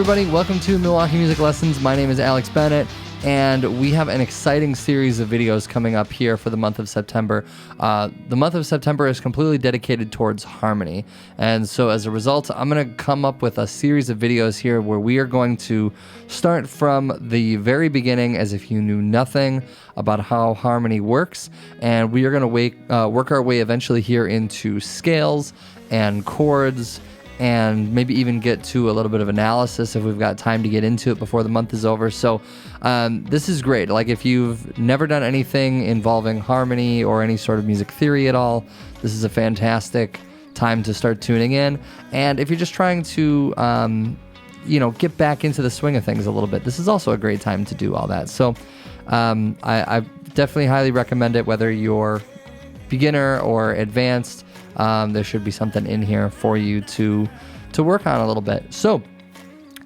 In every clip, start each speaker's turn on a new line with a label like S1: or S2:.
S1: everybody, welcome to Milwaukee Music Lessons. My name is Alex Bennett, and we have an exciting series of videos coming up here for the month of September. The month of September is completely dedicated towards harmony, and so as a result, I'm going to come up with a series of videos here where we are going to start from the very beginning as if you knew nothing about how harmony works, and we are going to work our way eventually here into scales and chords, and maybe even get to a little bit of analysis if we've got time to get into it before the month is over. So this is great. Like, if you've never done anything involving harmony or any sort of music theory at all, this is a fantastic time to start tuning in. And if you're just trying to get back into the swing of things a little bit, this is also a great time to do all that. So I definitely highly recommend it, whether you're beginner or advanced. There should be something in here for you to work on a little bit. So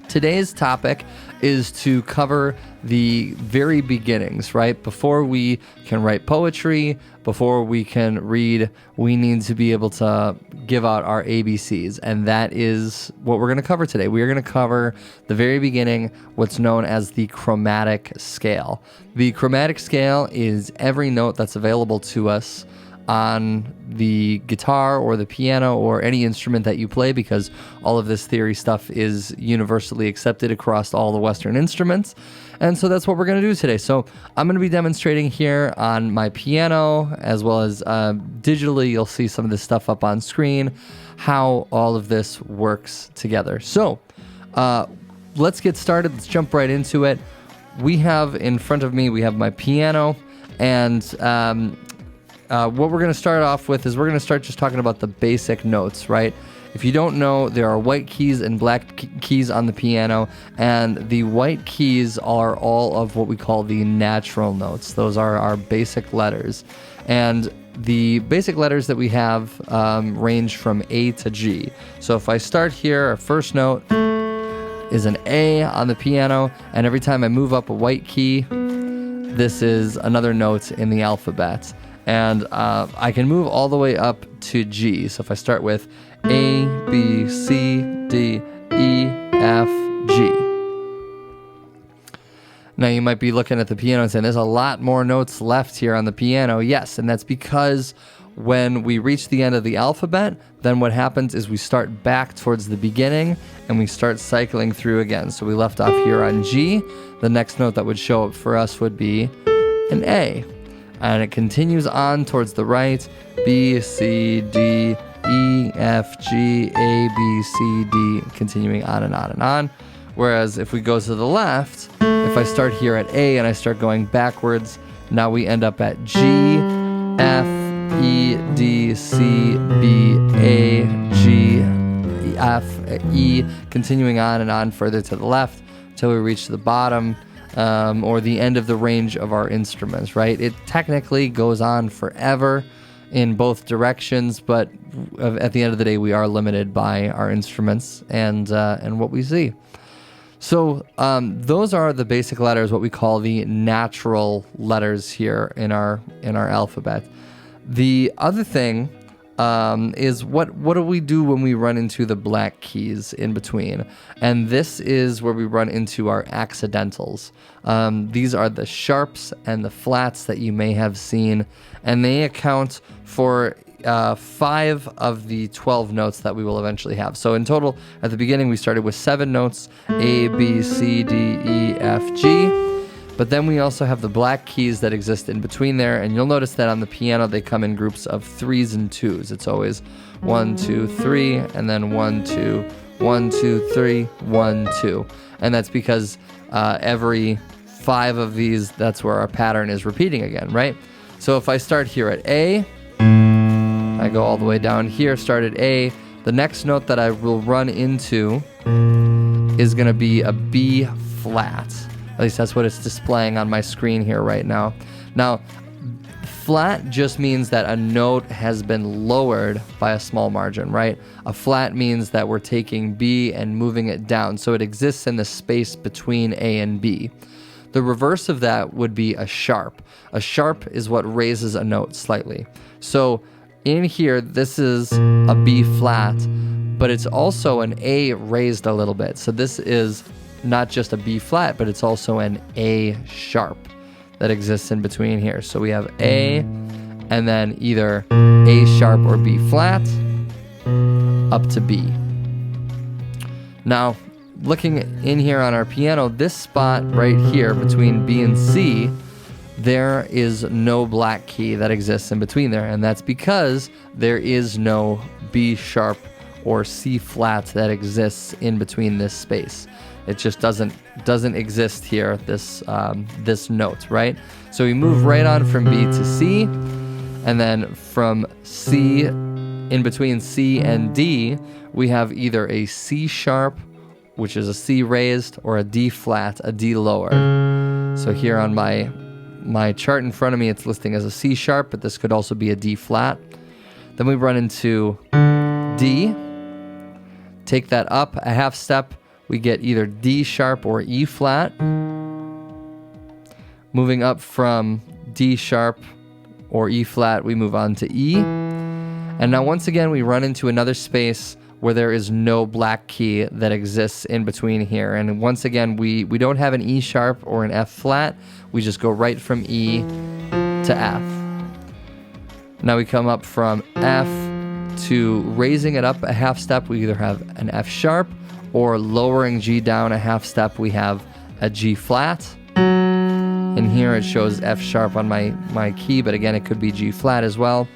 S1: today's topic is to cover the very beginnings, right? Before we can write poetry, before we can read, we need to be able to give out our ABCs, and that is what we're going to cover today. We are going to cover the very beginning, what's known as the chromatic scale. The chromatic scale is every note that's available to us on the guitar or the piano or any instrument that you play, because all of this theory stuff is universally accepted across all the Western instruments. And so that's what we're going to do today. So I'm going to be demonstrating here on my piano, as well as digitally. You'll see some of this stuff up on screen, how all of this works together. So let's get started. Let's jump right into it. We have in front of me, we have my piano, and what we're going to start off with is we're going to start just talking about the basic notes, right? If you don't know, there are white keys and black keys on the piano, and the white keys are all of what we call the natural notes. Those are our basic letters. And the basic letters that we have range from A to G. So if I start here, our first note is an A on the piano, and every time I move up a white key, this is another note in the alphabet. And I can move all the way up to G. So if I start with A, B, C, D, E, F, G. Now you might be looking at the piano and saying, there's a lot more notes left here on the piano. Yes, and that's because when we reach the end of the alphabet, then what happens is we start back towards the beginning and we start cycling through again. So we left off here on G. The next note that would show up for us would be an A. And it continues on towards the right, B, C, D, E, F, G, A, B, C, D, continuing on and on and on. Whereas if we go to the left, if I start here at A and I start going backwards, now we end up at G, F, E, D, C, B, A, G, F, E, continuing on and on further to the left until we reach the bottom. Or the end of the range of our instruments, right? It technically goes on forever in both directions, but at the end of the day, we are limited by our instruments and what we see. So those are the basic letters, what we call the natural letters here in our alphabet. The other thing is what do we do when we run into the black keys in between? And this is where we run into our accidentals. These are the sharps and the flats that you may have seen, and they account for 5 of the 12 notes that we will eventually have. So in total, at the beginning, we started with 7 notes, A, B, C, D, E, F, G. But then we also have the black keys that exist in between there, and you'll notice that on the piano they come in groups of 3s and 2s. It's always 1, 2, 3, and then 1, 2, 1, 2, 3, 1, 2. And that's because every 5 of these, that's where our pattern is repeating again, right? So if I start here at A, I go all the way down here, start at A, the next note that I will run into is going to be a B flat. At least that's what it's displaying on my screen here right now. Now, flat just means that a note has been lowered by a small margin, right? A flat means that we're taking B and moving it down, so it exists in the space between A and B. The reverse of that would be a sharp. A sharp is what raises a note slightly. So in here, this is a B flat, but it's also an A raised a little bit. So this is not just a B flat, but it's also an A sharp that exists in between here. So we have A, and then either A sharp or B flat up to B. Now, looking in here on our piano, this spot right here between B and C, there is no black key that exists in between there, and that's because there is no B sharp or C flat that exists in between this space. It just doesn't exist here, this note, right? So we move right on from B to C, and then from C, in between C and D, we have either a C sharp, which is a C raised, or a D flat, a D lower. So here on my chart in front of me, it's listing as a C sharp, but this could also be a D flat. Then we run into D, take that up a half step, we get either D sharp or E flat. Moving up from D sharp or E flat, we move on to E. And now once again, we run into another space where there is no black key that exists in between here. And once again, we don't have an E sharp or an F flat. We just go right from E to F. Now we come up from F to raising it up a half step. We either have an F sharp, or lowering G down a half step, we have a G flat. And here it shows F sharp on my key, but again, it could be G flat as well.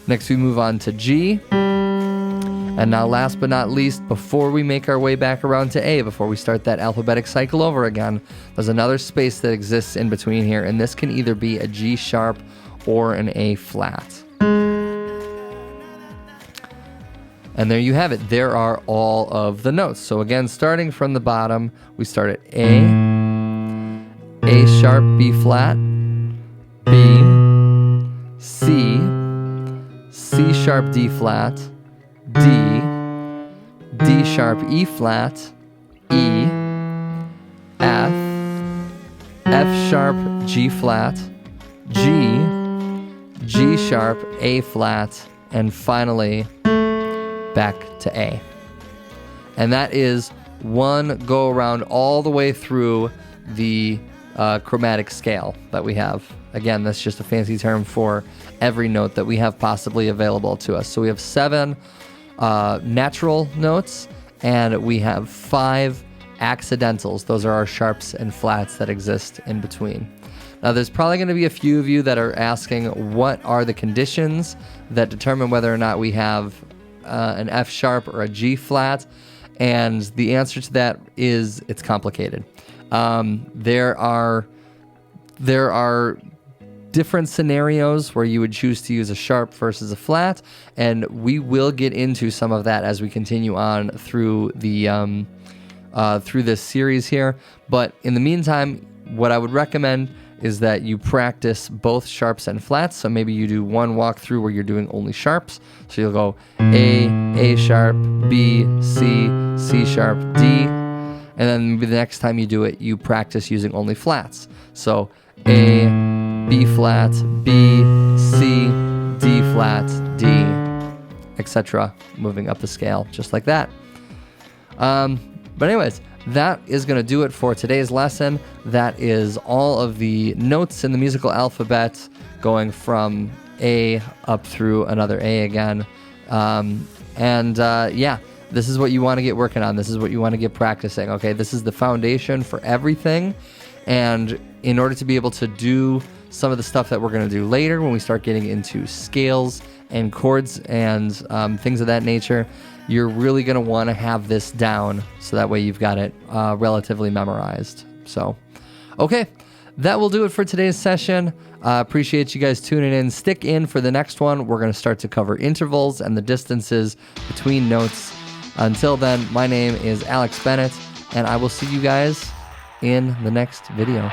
S1: Next, we move on to G. And now last but not least, before we make our way back around to A, before we start that alphabetic cycle over again, there's another space that exists in between here, and this can either be a G sharp or an A flat. And there you have it. There are all of the notes. So again, starting from the bottom, we start at A sharp, B flat, B, C, C sharp, D flat, D, D sharp, E flat, E, F, F sharp, G flat, G, G sharp, A flat, and finally back to A. And that is one go around all the way through the chromatic scale that we have. Again, that's just a fancy term for every note that we have possibly available to us. So we have 7 natural notes, and we have 5 accidentals. Those are our sharps and flats that exist in between. Now, there's probably going to be a few of you that are asking, what are the conditions that determine whether or not we have an F sharp or a G flat? And the answer to that is it's complicated. There are different scenarios where you would choose to use a sharp versus a flat, and we will get into some of that as we continue on through the through this series here. But in the meantime, what I would recommend is that you practice both sharps and flats. So maybe you do one walkthrough where you're doing only sharps. So you'll go A sharp, B, C, C sharp, D. And then maybe the next time you do it, you practice using only flats. So A, B flat, B, C, D flat, D, etc. Moving up the scale, just like that. But anyways, that is going to do it for today's lesson. That is all of the notes in the musical alphabet, going from A up through another A again. Yeah, this is what you want to get working on. This is what you want to get practicing. Okay, this is the foundation for everything. And in order to be able to do some of the stuff that we're going to do later when we start getting into scales and chords and things of that nature, you're really going to want to have this down so that way you've got it relatively memorized. So, okay, that will do it for today's session. Appreciate you guys tuning in. Stick in for the next one. We're going to start to cover intervals and the distances between notes. Until then, my name is Alex Bennett, and I will see you guys in the next video.